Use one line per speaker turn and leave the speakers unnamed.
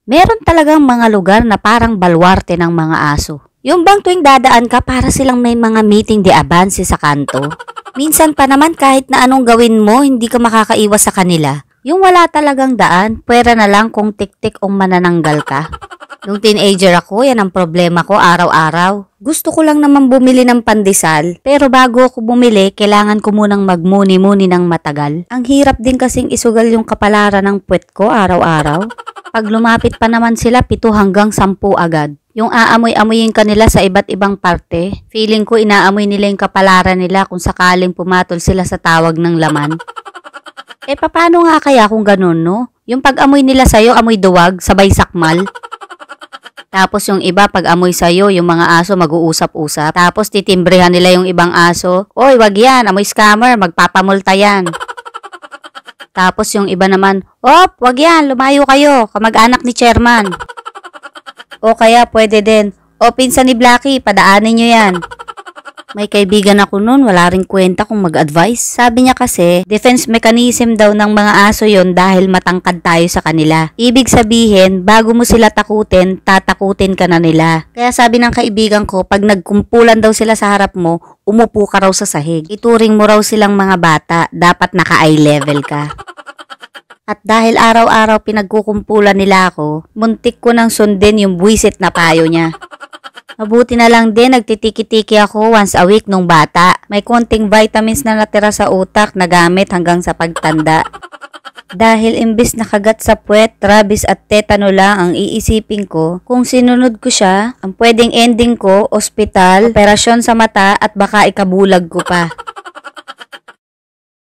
Meron talagang mga lugar na parang balwarte ng mga aso. Yung bang tuwing dadaan ka para silang may mga meeting de avance sa kanto. Minsan pa naman kahit na anong gawin mo, hindi ka makakaiwas sa kanila. Yung wala talagang daan, pwera na lang kung tik-tik o manananggal ka. Nung teenager ako, yan ang problema ko araw-araw. Gusto ko lang naman bumili ng pandesal, pero bago ako bumili, kailangan ko munang magmuni-muni ng matagal. Ang hirap din kasing isugal yung kapalaran ng puwet ko araw-araw. Pag lumapit pa naman sila, 7 hanggang 10 agad. Yung aamoy-amoyin ka nila sa iba't ibang parte, feeling ko inaamoy nila yung kapalaran nila kung sakaling pumatol sila sa tawag ng laman. Paano nga kaya kung ganun, no? Yung pag-amoy nila sa'yo, amoy duwag, sabay sakmal. Tapos yung iba, pag amoy sa'yo, yung mga aso mag-uusap-usap. Tapos titimbrehan nila yung ibang aso. Oy, wag yan, amoy scammer, magpapamulta yan. Tapos yung iba naman, op, wag yan, lumayo kayo, kamag-anak ni chairman. O kaya pwede din, o pinsan ni Blackie, padaanin nyo yan. May kaibigan ako noon, wala ring kwenta kung mag-advise. Sabi niya kasi, defense mechanism daw ng mga aso yon dahil matangkad tayo sa kanila. Ibig sabihin, bago mo sila takutin, tatakutin ka na nila. Kaya sabi ng kaibigan ko, pag nagkumpulan daw sila sa harap mo, umupo ka raw sa sahig. Ituring mo raw silang mga bata, dapat naka-eye level ka. At dahil araw-araw pinagkukumpulan nila ako, muntik ko nang sundin yung buwisit na payo niya. Mabuti na lang din nagtitiki-tiki ako once a week nung bata. May konting vitamins na natira sa utak na gamit hanggang sa pagtanda. Dahil imbis na kagat sa puwet, rabies at tetano lang ang iisipin ko, kung sinunod ko siya, ang pwedeng ending ko, ospital, operasyon sa mata at baka ikabulag ko pa.